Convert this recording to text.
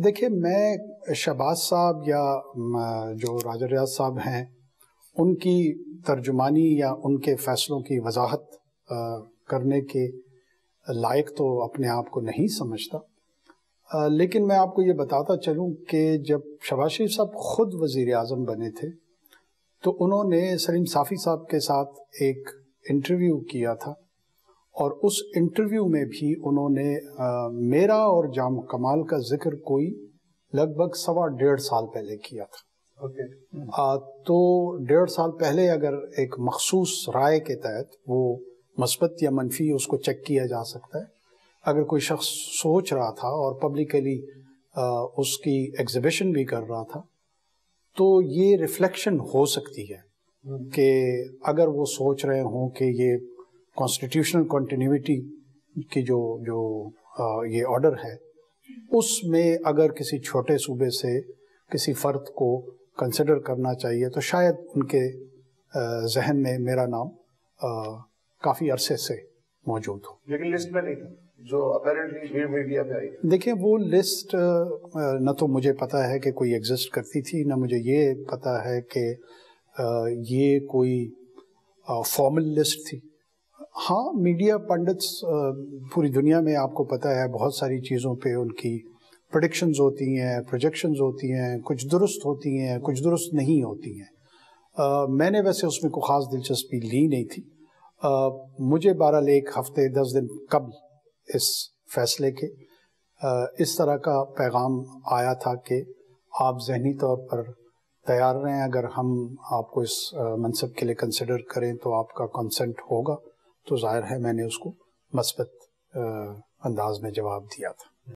دیکھیے، میں شہباز صاحب یا جو راجہ ریاض صاحب ہیں ان کی ترجمانی یا ان کے فیصلوں کی وضاحت کرنے کے لائق تو اپنے آپ کو نہیں سمجھتا، لیکن میں آپ کو یہ بتاتا چلوں کہ جب شہباز شریف صاحب خود وزیر اعظم بنے تھے تو انہوں نے سلیم صافی صاحب کے ساتھ ایک انٹرویو کیا تھا، اور اس انٹرویو میں بھی انہوں نے میرا اور جام کمال کا ذکر کوئی لگ بھگ 1.5 سال پہلے کیا تھا۔ تو 1.5 سال پہلے اگر ایک مخصوص رائے کے تحت وہ مثبت یا منفی اس کو چیک کیا جا سکتا ہے، اگر کوئی شخص سوچ رہا تھا اور پبلکلی اس کی ایگزیبیشن بھی کر رہا تھا تو یہ ریفلیکشن ہو سکتی ہے کہ اگر وہ سوچ رہے ہوں کہ یہ کانسٹیٹیوشنل کنٹینیوٹی کی جو یہ آرڈر ہے اس میں اگر کسی چھوٹے صوبے سے کسی فرد کو کنسیڈر کرنا چاہیے تو شاید ان کے ذہن میں میرا نام کافی عرصے سے موجود ہو، لیکن لسٹ میں نہیں تھا جو اپیرنٹلی میڈیا پہ آئی۔ دیکھیں، وہ لسٹ نہ تو مجھے پتا ہے کہ کوئی ایگزسٹ کرتی تھی، نہ مجھے یہ پتا ہے کہ یہ کوئی فارمل لسٹ تھی۔ ہاں، میڈیا پنڈتس پوری دنیا میں آپ کو پتہ ہے بہت ساری چیزوں پہ ان کی پریڈکشنز ہوتی ہیں، پروجیکشنز ہوتی ہیں، کچھ درست ہوتی ہیں، کچھ درست نہیں ہوتی ہیں۔ میں نے ویسے اس میں کوئی خاص دلچسپی لی نہیں تھی۔ مجھے بہرحال 1 ہفتے 10 دن قبل اس فیصلے کے اس طرح کا پیغام آیا تھا کہ آپ ذہنی طور پر تیار رہیں، اگر ہم آپ کو اس منصب کے لیے کنسیڈر کریں تو آپ کا کنسنٹ ہوگا۔ تو ظاہر ہے میں نے اس کو مثبت انداز میں جواب دیا تھا۔